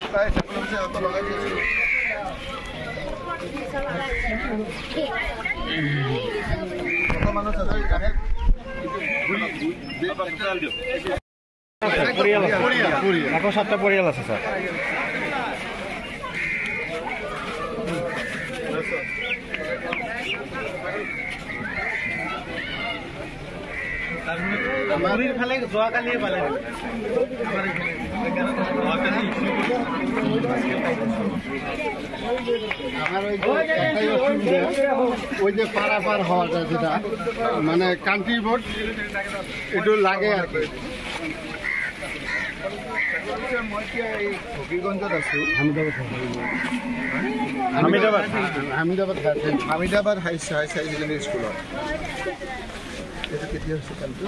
আকৌ 7টা পৰিয়াল আছে স্যাৰ। আমাদেৰ ফালে যোৱাকালি পালে ওই যে পাৰাপাৰ হওয়াটা যেটা মানে কান্ট্ৰি বোৰ্ড একটু লাগে আৰ কি। মই হবিগঞ্জত আছো, হামিদাবাদ হাই ছেকেণ্ডেৰী স্কুলত। এইটো কেতিয়া হৈছে কামটো?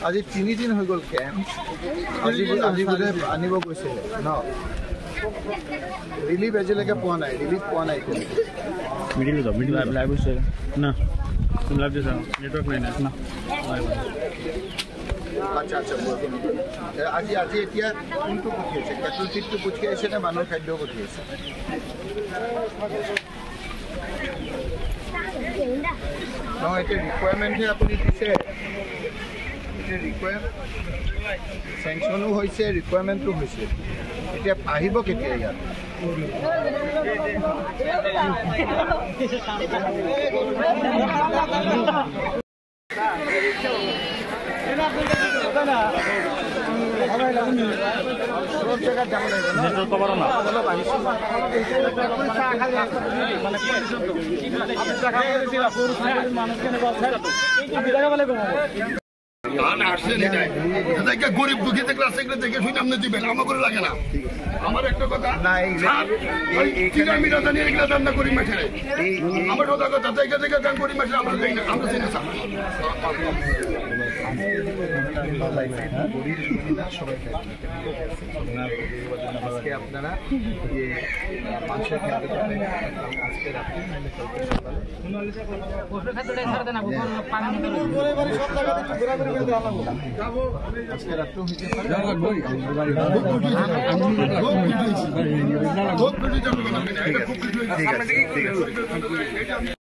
আজি 3 দিন হৈ গ'ল কেম্প। আজি বোলে আনিব গৈছিলে ন, ৰিলিফ এজিলৈকে পোৱা নাই, ৰিলিফ পোৱা নাই। আচ্ছা আচ্ছা, আজি এতিয়া কোনটো পঠিয়াইছে? কেটল ফিডটো পঠিয়াইছে নে মানুহৰ খাদ্য পঠিয়াইছে? নহয়, এতিয়া ৰিকুৱাৰমেণ্টহে আপুনি দিছে, এতিয়া চেংচনো হৈছে, ৰিকুৱাৰমেণ্টটো হৈছে। এতিয়া আহিব কেতিয়া ইয়াত? গরিব দুঃখী দেখলে দেখে শুনে আপনি দিবেন, আমার করে লাগে না। আমার একটা কথা নাই, রান্না করি মেঠে আমার কথা দেখে দেখে গান করি মেঠে আমরা দেখি না, আমরা চিনি আজকে আপনারা যে মানুষের খাদ্য আজকে রাত্রি আজকে রাত্রেও হইতে পারে।